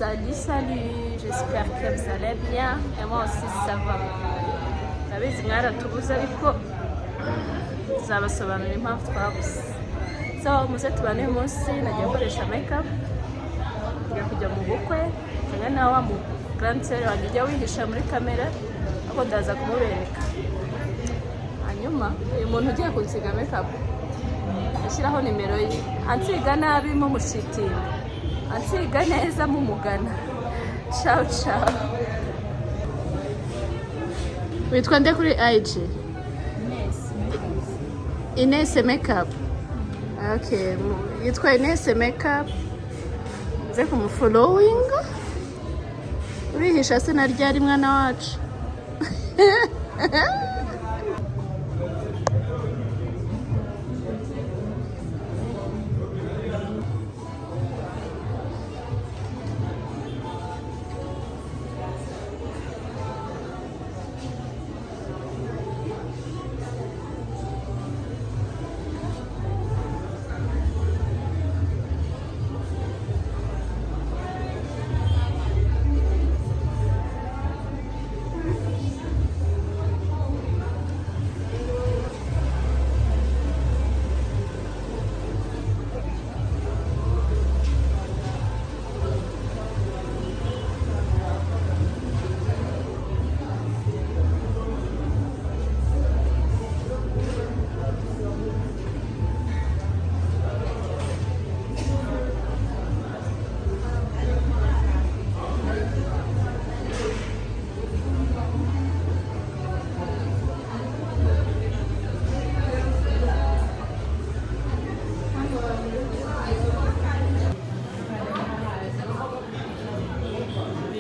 Salut, j'espère que vous allez bien et moi aussi ça va. Ndabizi mwaratubuze ariko tuzabasobanurira impamvu twabuze. So muze tubane uyu munsi nagiye gukoresha makeup ngiye kujya mu bukwe cyangwa na wa mu grand sale wanjye ujya wihisha muri kamera ako ndaza kumubereka. Hanyuma uyu muntu ugiye kunsiga makeup ashyiraho nimero ye ansiga nabi mu mushitinga ansiga neza mu mugana. Ciao ciao. Witwa nde kuri IG? Ines Makeup. Okay, yitwa Ines Makeup. Nze kumufollowing. Urihisha se naryari mwana wacu.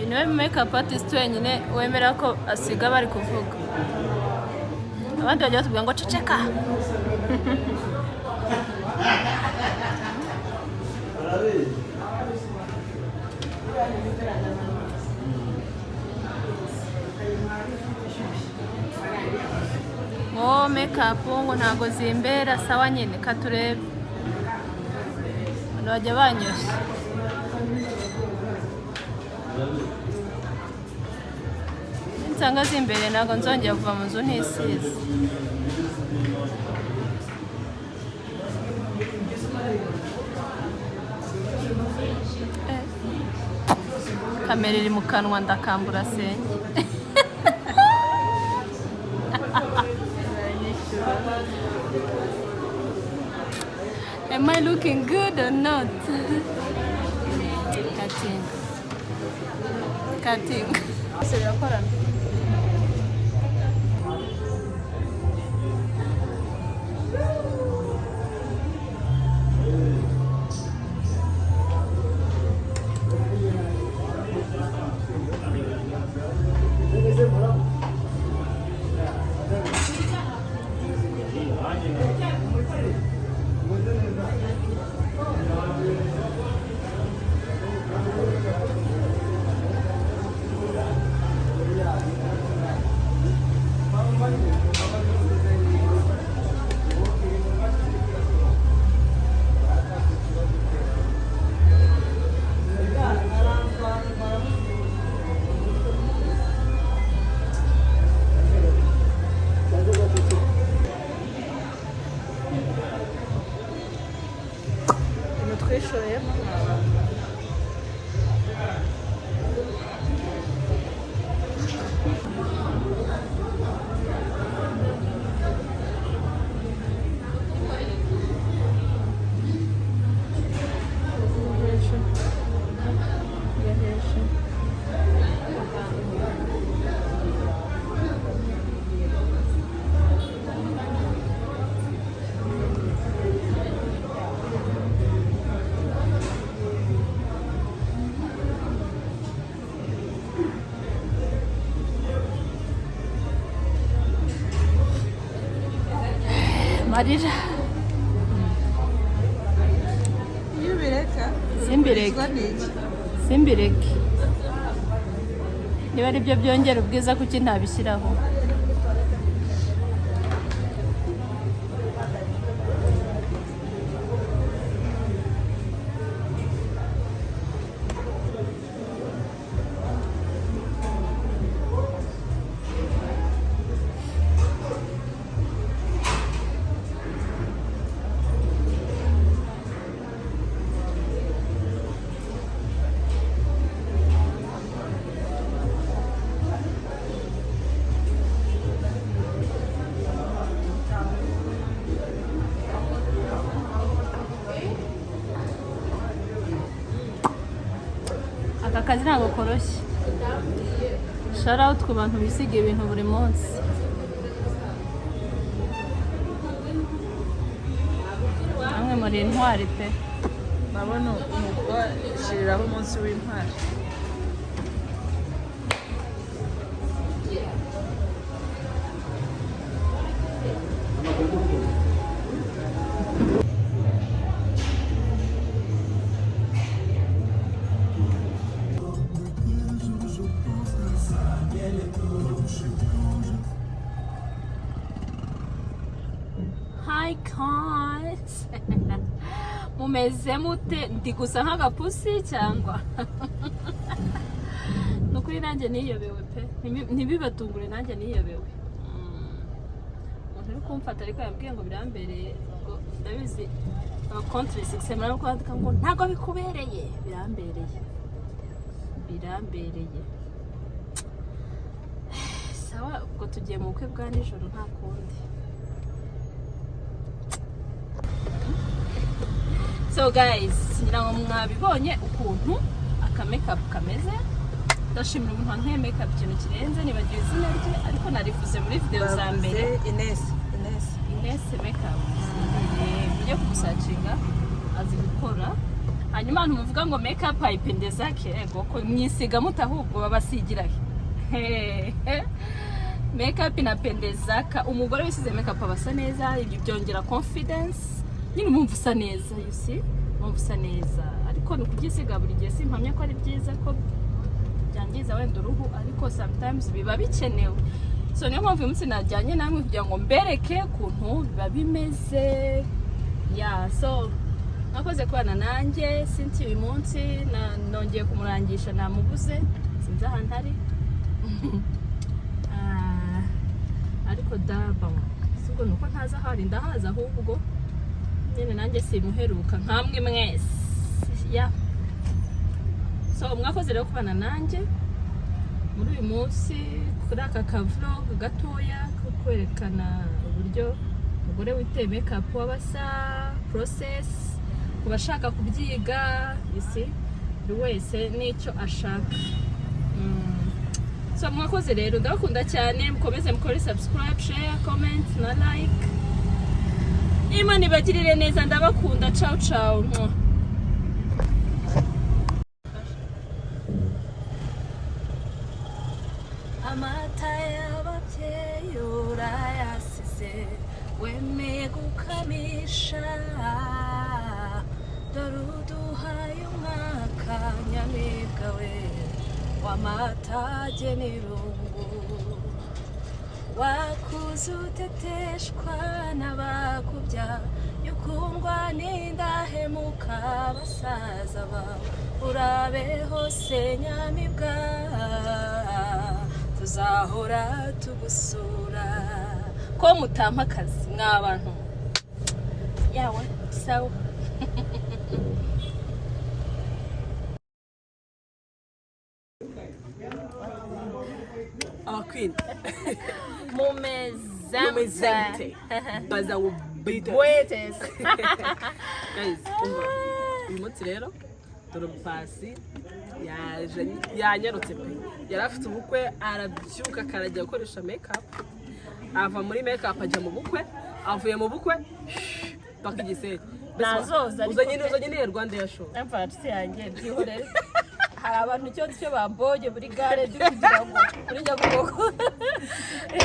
Niwe makeup artist wenyine wemera ko asiga bari kuvuga. Abandi bajya batubwira ngo ceceka. Ngo makeup ngo ntago zimbera sawa nyine katurebe. Bajya banyosha. Nsanga zimbere ntago nzongera kuva mu nzu ntisize. Kamera iri mu kanwa ndakambura senye. Am I looking good or not? Cutting. Sirakorana. Marira. Yubireka. Simbireke. Niba ari byo byongera ubwiza kuki ntabishyiraho. aka kazi ntabwo koroshye. Shout out ku bantu bisiga ibintu buri munsi. Namwe muri intwari pe. Urabona umugwa shiriraho umunsi w'intwari. Hi guys. Mumeze mute? Ndi gusa nk'agapusi cyangwa? Nukuri nanjye niyobewe pe. Ntibibatungure nanjye niyobewe. Umuntu uri kumfata ariko yambwiye ngo birambereye ngo ndabizi country 6 mara ko andika ngo ntago bikubereye birambereye. Sawa ubwo tugiye mu bukwe bwa nijoro nta kundi. So guys, ngira ngo mwabibonye ukuntu aka makeup kameze. Ndashimira umuntu wankeye makeup ikintu kirenze nibagiwe izina rye ariko narifuze muri video za mbere. Ines makeup. Ngiye kumusacinga azi gukora. Hanyuma abantu muvuga ngo makeup ayipendeza kego ko mwisiga mutahubwo babasigira he. Makeup inapendeza ka umugore wisize makeup abasa neza ibyo byongera confidence. Nyine umumva usa neza, you see? Umumva usa neza. Ariko ni kugisiga buri gihe simpamya ko ari byiza ko byangiza wenda uruhu ariko sometimes biba bikenewe. So niyo mpamvu umunsi najyanye namwe kugira ngo mbereke ukuntu biba bimeze. Yeah, so nakoze kubana nanjye Cynthia uyu munsi nongeye kumurangisha namubuze sinzi ahantu ari. Ariko daba sibwo nuko ntaza hari ndahaza ahubwo nyine nanjye simuheruka nkamwe mwese. Yeah. So mwakoze rero kubana nanjye muri uyu munsi kuri aka vlog gatoya ko kwerekana uburyo umugore witeye makeup wabasa process kubashaka kubyiga isi buri wese nicyo ashaka. So mwakoze rero ndabakunda cyane mukomeze mukore subscribe, share, comment na like. Imana ibagirire neza ndabakunda. Ciao ciao. Amata y'ababyeyi urayasize wemeye gukamisha dore uduhaye umwaka nyamibwa we w'amatage n'irungu wakuze uteteshwa n'abakubya yukundwa n'indahemuka basaza bawe urabe hose nyamibwa tuzahora tugusura ko mutampa akazi mw'abantu yawe sawa. Our queen. Mumezante. Baza ubita. Waites. Guys, uyu munsi rero dore pasi yanyarutse pe. Yari afite ubukwe arabyuka karajya gukoresha makeup. Ava muri makeup ajya mu bukwe, avuye mu bukwe paka igisenge. Nazoza uzanye ni Rwanda ya show. Emfatsi yanjye byihorere. Hari abantu cyo bamboge muri gare kugira ngo kuri Nyabugogo.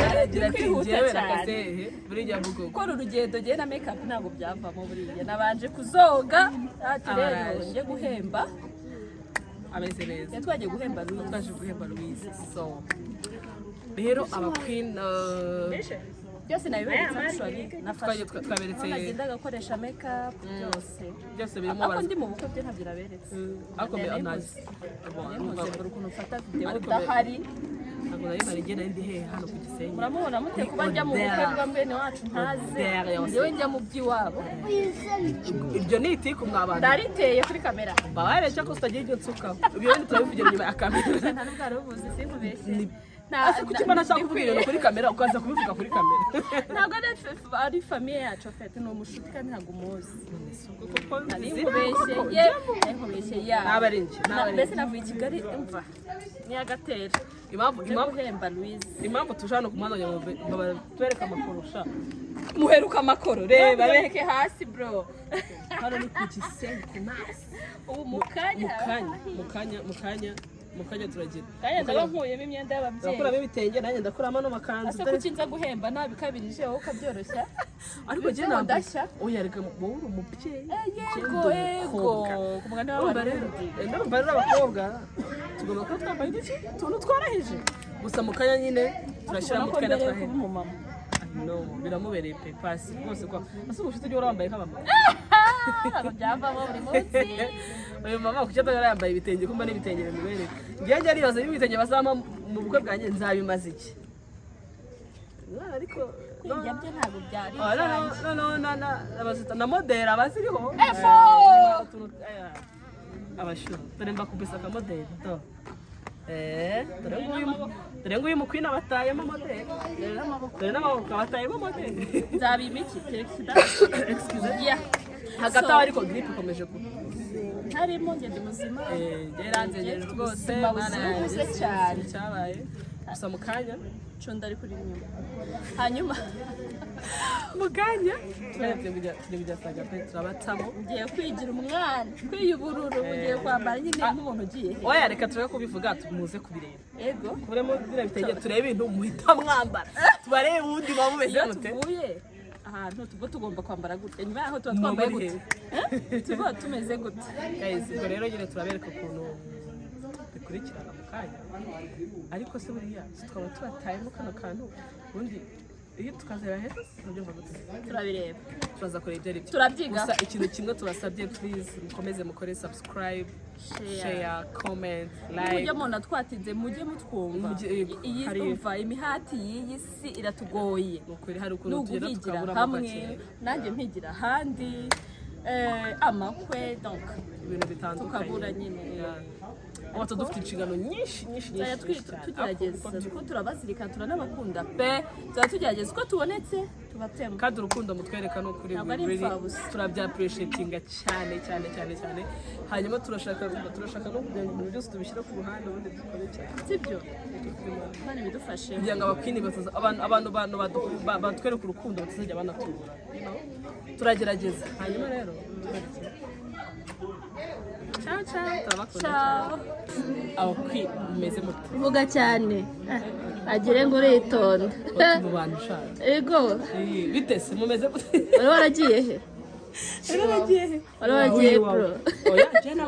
Aragira ati njyewe rakazehe muri Nyabugogo. Ko urugendo giye na makeup ntabwo byavamo buriya. Nabanje kuzoga ati rero nje guhemba. Ameze neza. Twaje guhemba Louise. Twaje guhemba Louise. So rero aba queen byose nabiberetse actually nafashe twaberetse nagenda gakoresha makeup byose birimo ako ndi mu bukwe bye ntabyo naberetse ako be anazi ukuntu ufata video udahari ntabwo nari mari ngenda ndi he hano ku Gisenyi muramubona mute kuba njya mu bukwe bwa mwene wacu ntaze yewe njya mu by'iwabo ibyo ni itiku mwabana ndariteye kuri kamera babaye cyo ko utagiye ibyo nsukaho ibyo ndi turabivugira nyuma ya kamera nta n'ubwo ari ubuzi sinkubeshye ase kuki mbona ashaka kuvuga ibintu kuri kamera ukaza kubivuga kuri kamera ntabwo ari famiye yacu afite ni umushuti kandi ntabwo umuzi nkubeshye naba ari njye mbese navuye i Kigali imva niyagatera guhemba Louise impamvu tuje hano ku muhanda ngo twereke amakoro sha muheruka amakoro reba bereke hasi bro hano ni ku Gisenyi ku mazi ubu mukanya turagira kandi ndaba nkuyemo imyenda y'ababyeyi ndakuramo ibitenge nanjye ndakuramo no makanzu ase kuki nza guhemba nabikabirije wowe ukabyoroshya ariko je ndashya oya reka wowe uri umubyeyi yego ku mugani w'abarundi ndumva rero abakobwa tugomba kuba twambaye utuntu tworoheje gusa mukanya nyine turashyira mu twenda twahera no biramubereye pe pasi rwose kwa ase ubushite ujye urambaye nk'abamama byavamo buri munsi uyu mama kuki atagara yambaye ibitenge kumba n'ibitenge bimubereye ngiye njye aribaza ibitenge bazama mu bukwe bwanjye nzabimaze iki ariko kwirya byo ntabwo byari na modeli abaziriho abashuru dore mbakubise akamodeli dore nguyu mukwina batayemo modeli dore n'amaboko batayemo modeli nzabima iki texida hagati aho ariko gripe ikomeje kuba harimo ngende muzima yaranzegeje rwose buze cyane cyabaye gusa mu kanya cunda ari kuri inyuma hanyuma mu kanya turi kujya Sagata turabatamo ugiye kwigira umwana kwiyubururu ugiye kwambara nyine nk'umuntu ugiye oya reka tureke kubivuga tumuze kubireba yego kuremo bira bitenge turebe ibintu muhita mwambara tubarebe ubundi bamumeze mute tuvuye ahantu tuba tugomba kwambara gute nyuma yaho tuba twambaye gute tuba tumeze gute guys ubwo rero nyine turabereka ukuntu bikurikirana mu kanya ariko se buriya twaba tubatayemo kano kantu ubundi iyo tukazera heza nabyo turabireba turaza kureba ibyo ari byo turabyiga gusa ikintu kimwe tubasabye please mukomeze mukore subscribe share comment like mujye mona twatinze mujye mutwumva iyi umva imihati y'iyi si iratugoye ukuri hari ukuntu tugenda tukabura hamwe nanjye mpigira ahandi amakwe donc ibintu bitandukanye tukabura nyine Wato dufite inshingano nyinshi tugerageza kuko turabazirikana turanabakunda pe tugerageza uko tubonetse tubatema kandi urukundo mutwereka no kuri turabya appreciatinga cyane hanyuma turashaka no kugira ngo ibintu byose tubishyira ku ruhande ubundi dukore cyane sibyo bane bidufashe kugira ngo abakwini abantu batwereka urukundo batazajya banatubura turagerageza hanyuma rero ciao abakwini mumeze mute vuga cyane agire ngo uritonda mu bantu ushaka ego bitese mumeze mute wari waragiye he wari waragiye bro oya jena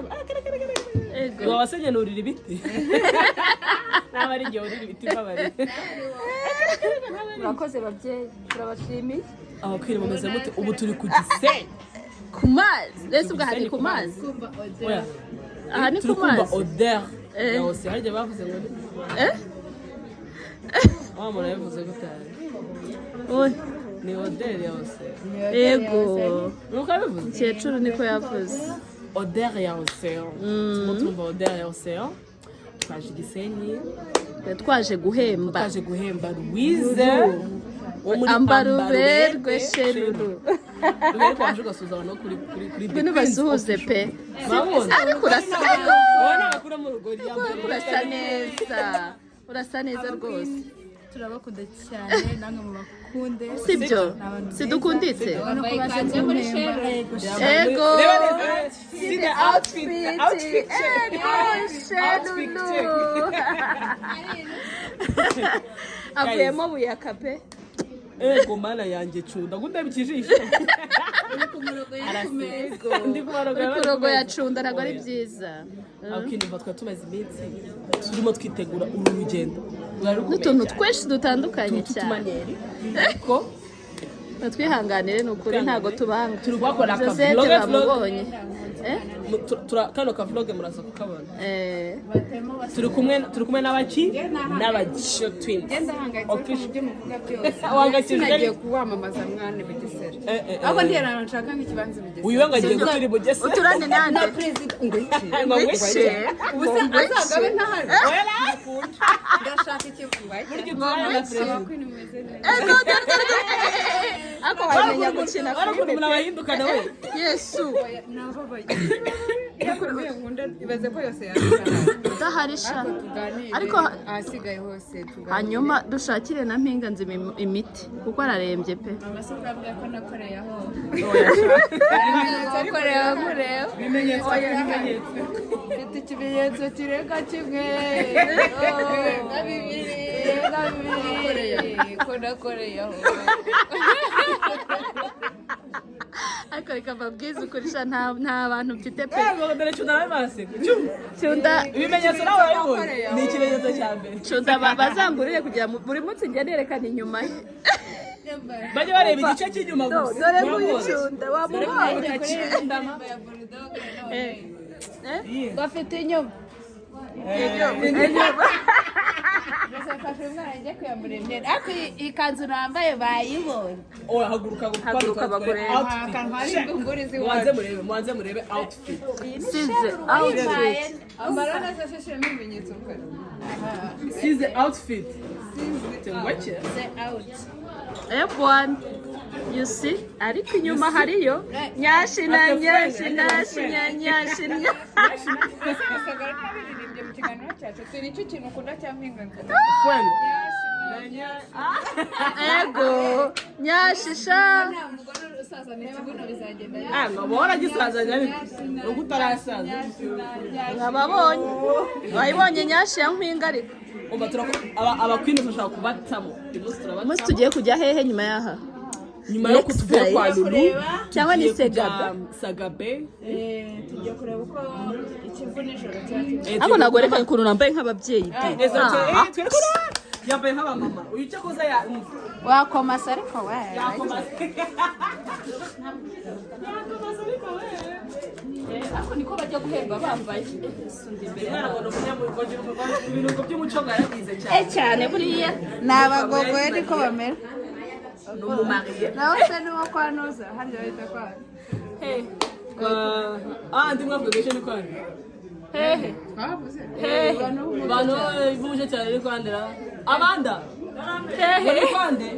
ego wasenye nurira ibiti naba ari igihe urira ibiti babari murakoze babyeyi turabashimiye abakwini mumeze mute ubu turi ku Gisenyi ku mazi rese ubwo hari ku mazi oya aha ni ku mazi odeur yose harya bavuze ngo muntu yavuze gutari ni odeur yose yego nuko abivuze cyecuru niko yavuze odeur ya océan tumva odeur ya océan twaje Gisenyi twaje guhemba Louise ambaruberwe sheruru rubere kwaje ugasuza no kuri bino basuhuze pe ariko urasa neza rwose turabakunda cyane namwe mu bakunde sibyo sidukunditse ego the outfit avuyemo buyaka pe ego mana yanjye cunda gundabikije ijisho ndi kurogo ya cunda ntabwo ari byiza akinimva twa tumaze iminsi turimo twitegura uru rugendo n'utuntu twinshi dutandukanye cyane ariko natwihanganire ni ukuri ntabwo tubanga turi gukora Josette bamubonye kano ka vlog muraza kukabona turi kumwe n'abagisho twins genda hangayitse byo muvuga byose nagiye kuwamamaza mwana Bugesera ahubwo ndiyana nshaka nk'ikibanza Bugesera uyu ngagiye guturi Bugesera uturane nande president ngwice ubuse azagabe ntahari ndashaka ikivuga ako wamenya gukina ariko murabahindukana we Yesu nababaye ibaze ko yose udaharisha ariko ahasigaye hose hanyuma dushakire na mpinga nzima imiti kuko ararembye pe amasura avuga ko nakoreye aho bimenyetso mfite ikimenyetso kirega kimwe ko nakoreye aho ariko reka mbabwize ukurisha nta bantu mfite pe dore cyunda bamase cyunda ibimenyetso nawe urabibona ni ikimenyetso cya mbere cyunda bazangurire kugira buri munsi njye nerekana inyuma ye bajye bareba igice cy'inyuma gusa dore nguyu cyunda wamubonye bafite inyuma Fashe umwana ajya kwiyambura imyenda ariko iyi kanzu nambaye bayibonye haguruka bagure mubanze murebe outfit size outfit amarana zashashije n'ibimenyetso size outfit tengwache F1 you see ariko inyuma hariyo nyashi mu kiganiro cyacu turi icyo kintu ukunda cya mpinga ego nyashisha nta mugore usaza n'ikibuno bizagenda ngabora gisazanya uko utarasaza nkababonye wayibonye nyashi ya mpinga ariko umva abakwini bashaka kubatamo umunsi tugiye kujya hehe nyuma yaha nyuma yo kutuvuga kwa Lulu cyangwa ni Sagabe tugiye kureba uko ikivu nijoro cyakije abo nagoreka ukuntu nambaye nk'ababyeyi yambaye nk'abamama uyu cyakoze wakomasa ariko we ariko niko bajya guhemba bambaye ibintu by'umuco bwaragize cyane cyane buriya ni abagogoye niko bamera n'umumariye nawe se niwo kwanuza harya bahita kwana ndi mwavuga ni kwani hehe twavuze bantu b'umuco cyane ari kwandira abanda hehe ni kwande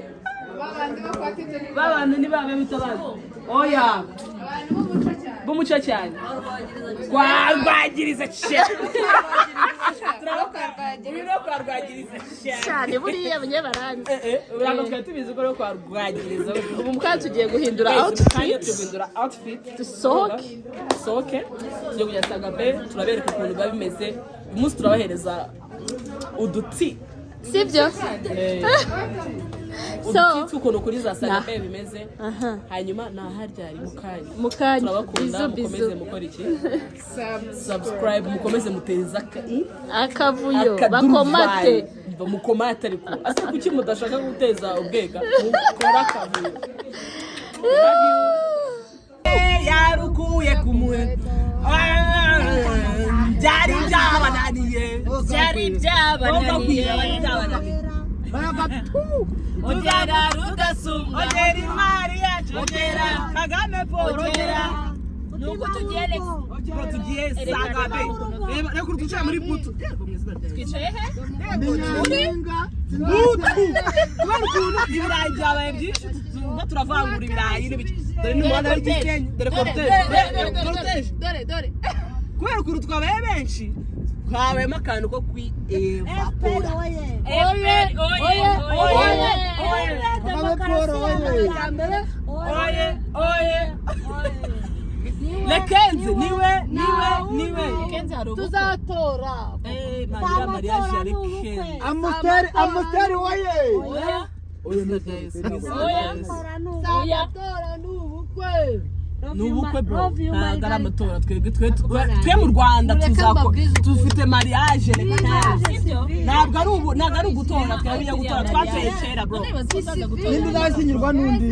babandi bakwatite ni babantu ni babe bitabaza oya abantu b'umuco cyane rwagiriza cyane cyane buriya abanyabarangi urabona twari tubizi ko kwa rwagiriza ubu mukanya tugiye guhindura outfit dusohoke tujye kujya Sagabe turabereka ukuntu biba bimeze uyu munsi turabahereza uduti sibyo uduti tw'ukuntu kuri za Sagabe bimeze hanyuma naharyari mukanya turabakunda mukomeze mukora iki subscribe mukomeze muteza akavuyo bakomate mukomate ariko ase kuki mudashaka guteza ubwega mukora akavuyo yarukuye kumwe byari byabananiye Ojera rudasumba Ojera imari yacu Ojera Kagame Paul Ojera nuko tugiye Sagabe reba kurutuca muri butu twicaye he butu ibirayi byabaye byinshi turavangura ibirayi n'ibiki dore n'umuhanda w'igisenyi dore dore kubera ukuntu twabaye benshi twabemo akantu ko kwivapora Lekenzi niwe tuzatora mariage ya Lekenzi amuteri oye tuzatora n'ubukwe bro ntabwo ari amatora twe mu Rwanda tufite mariage ntabwo ari ugutora twebwe gutora twateye kera bro nindi uzasinyirwa n'undi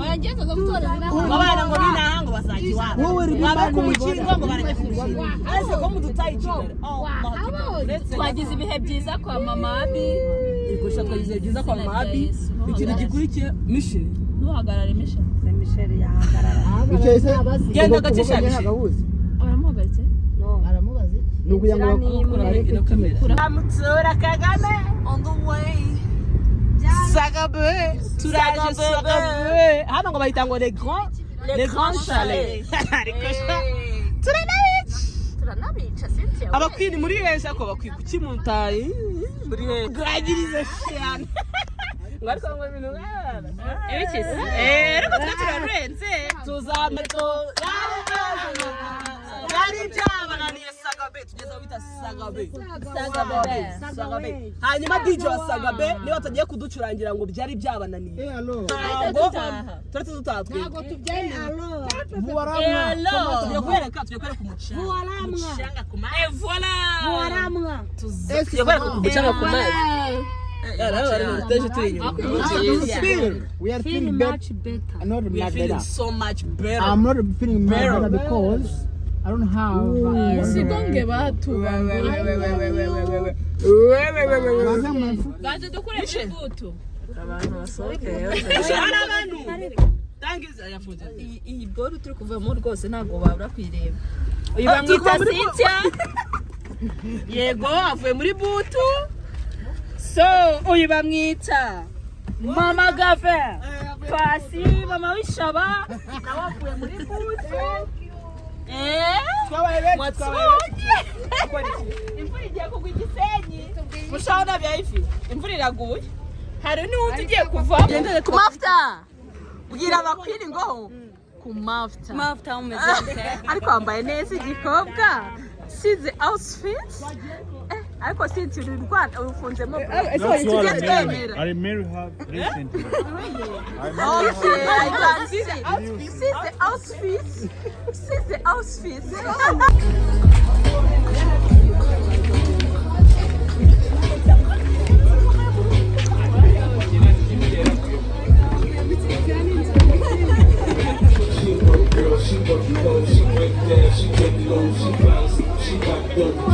oya ngeze ngo gutorera inaha abana ngo ninaha ngo bazajya iwabo baba ku mukingo ngo barajya ku mukingo ariko ko mudutaye Kigali twagize ibihe byiza kwa mama Abi igusha twagize byiza kwa mama Abi ikintu gikurikiye Michel ntuhagarare Michel genda gacishaje aramuhagaritse ni ukugira ngo Amutsura Kagame on the way Sagabe turaje Sagabe hano ngo bahita ngo les grands chalets turanabica Cynthia abakwini muri heza ko bakwiye kukimutaye muri heza gragirize cyane ngari ngo ibintu ibikisi ariko twe turarenze tuzameto yari byabananiye Sagabe tugeze bita Sagabe hanyuma DJ wa Sagabe niba tagiye kuducurangira ngo byari byabananiye ntabwo dutaha ntabwo tubyemera tugiye kwereka umucanga ku mazi tugiye kwereka umucanga ku mazi we are feeling much better. Not we are feeling so much better. I'm not feeling better because I don't have. usigonge batu gaje dukure ibuto abantu basohokeye tangiza yafunze iyi boro turi kuvamo rwose ntabwo babura kwireba uyu bamwita Cynthia yego avuye muri butu so uyu bamwita Mama Gave Pasi mama w'ishaba nawe avuye muri butu imvura igiye kugwa Igisenyi mushana bya ifi imvura iraguye hari n'undi ugiye kuva ku mafuta bwira abakwiri ngo ku mafuta umeze ariko wambaye neza igikobwa size outfit ariko sinzi uri Rwanda ufunzemo tujye twemera I married her recently. okay I can see the outfit see the outfit She went down, she went down, she went low, she bounced, she got dope.